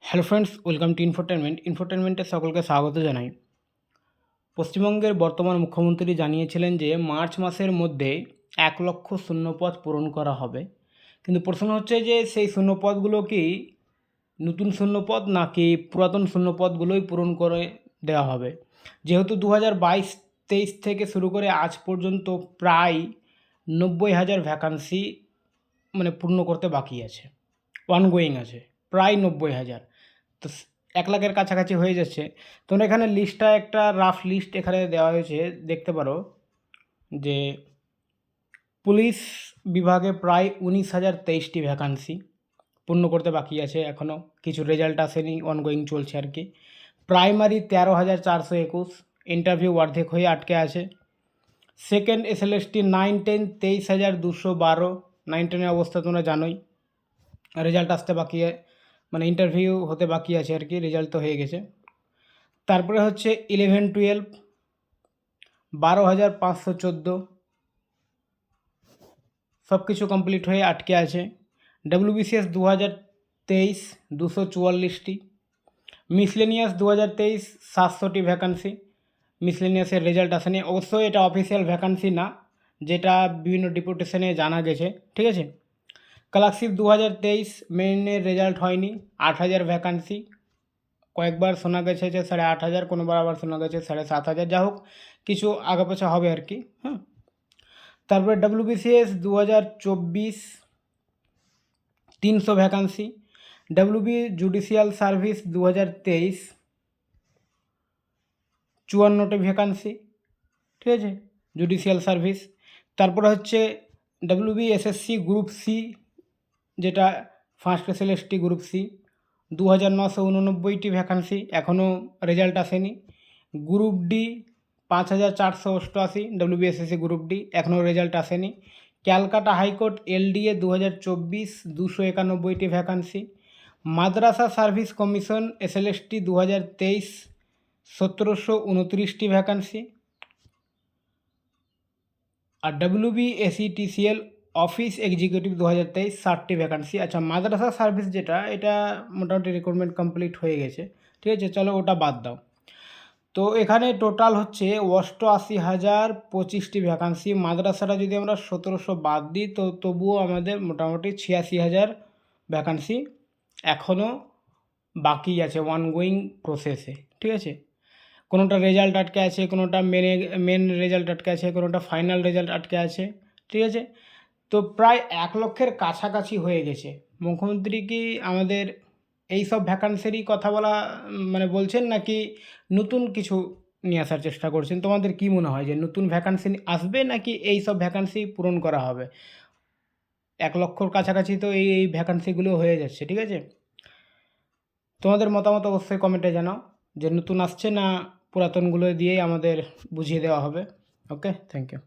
Hello friends, welcome to ইনফোটেনমেন্টে সকলকে স্বাগত জানাই। পশ্চিমবঙ্গের বর্তমান মুখ্যমন্ত্রী জানিয়েছিলেন যে মার্চ মাসের মধ্যে 1,00,000 শূন্যপদ পূরণ করা হবে। কিন্তু প্রশ্ন হচ্ছে যে সেই শূন্যপদগুলো কি নতুন শূন্যপদ নাকি পুরাতন শূন্যপদগুলোই পূরণ করে দেওয়া হবে। যেহেতু 2022-23 থেকে শুরু করে আজ পর্যন্ত প্রায় 90,000 ভ্যাকান্সি পূর্ণ করতে বাকি আছে, অনগোয়িং আছে প্রায় 90,000। তো 1,00,000-এর কাছাকাছি হয়ে যাচ্ছে। তোমরা এখানে লিস্টটা একটা রাফ লিস্ট এখানে দেওয়া হয়েছে, দেখতে পারো যে পুলিশ বিভাগে প্রায় 19,023টি ভ্যাকান্সি পূর্ণ করতে বাকি আছে, এখনও কিছু রেজাল্ট আসেনি, অনগোয়িং চলছে আর কি। প্রাইমারি 13,421, ইন্টারভিউ অর্ধেক হয়ে আটকে আছে। সেকেন্ড SLST 9-10 23,212, 9-10-এর অবস্থা তোমরা জানোই, রেজাল্ট আসতে বাকি ইন্টারভিউ হতে বাকি আছে আর কি, রেজাল্ট তো হয়ে গেছে। তারপরে হচ্ছে 11-12 12,514, সব কিছু কমপ্লিট হয়ে আটকে আছে। WBCS 2023 244টি, মিসলেনিয়াস 2023 700টি ভ্যাকান্সি, মিসলেনিয়াসের রেজাল্ট আসেনি, অবশ্যই এটা অফিসিয়াল ভ্যাকান্সি না, যেটা বিভিন্ন ডেপুটেশনে জানা গেছে, ঠিক আছে। ক্লার্কশিপ 2023 মেনের রেজাল্ট হয়নি, 8,000 ভ্যাকান্সি, কয়েকবার শোনা গেছে যে 8,500, কোনোবার আবার শোনা গেছে 7,500, যা হোক কিছু আগাপেছা হবে আর কি। হ্যাঁ, তারপরে WBCS 2024 300 vacancy, WB judicial service 2023 54টি ভ্যাকান্সি, ঠিক আছে, জুডিশিয়াল সার্ভিস। তারপরে হচ্ছে WBSSC গ্রুপ সি, যেটা ফার্স্ট SLST গ্রুপ সি, 2,989টি ভ্যাকান্সি, এখনও রেজাল্ট আসেনি। Group D 5,488, WBSSC group D, এখনও রেজাল্ট আসেনি। ক্যালকাটা হাইকোর্ট LDA 2024 291টি vacancy. Madrasah service commission SLST 2023 1,729টি ভ্যাকান্সি। আর WBSETCL অফিস এক্সিকিউটিভ 2023 60টি ভ্যাকান্সি। আচ্ছা, মাদ্রাসা সার্ভিস যেটা, এটা মোটামুটি রিক্রুটমেন্ট কমপ্লিট হয়ে গেছে, ঠিক আছে, চলো ওটা বাদ দাও। তো এখানে টোটাল হচ্ছে 88,025টি ভ্যাকান্সি। মাদ্রাসাটা যদি আমরা 1,700 বাদ দিই তো তবুও আমাদের মোটামুটি 86,000 ভ্যাকান্সি এখনও বাকি আছে, অনগোয়িং প্রসেসে, ঠিক আছে। কোনোটা রেজাল্ট আটকে আছে, কোনোটা মেন রেজাল্ট আটকে আছে, কোনোটা ফাইনাল রেজাল্ট আটকে আছে, ঠিক আছে। তো প্রায় 1,00,000-এর কাছাকাছি হয়ে গেছে। মুখ্যমন্ত্রী কি আমাদের এই সব ভ্যাকান্সিরই কথা বলছেন, নাকি নতুন কিছু নিয়ে আসার চেষ্টা করছেন? তোমাদের কি মনে হয় যে নতুন ভ্যাকান্সি আসবে নাকি এই সব ভ্যাকান্সি পূরণ করা হবে? 1,00,000-র কাছাকাছি তো এই ভ্যাকান্সিগুলো হয়ে যাচ্ছে, ঠিক আছে। তোমাদের মতামত অবশ্যই কমেন্টে জানাও যে নতুন আসছে না পুরাতনগুলো দিয়েই আমাদের বুঝিয়ে দেওয়া হবে। ওকে, থ্যাংক ইউ।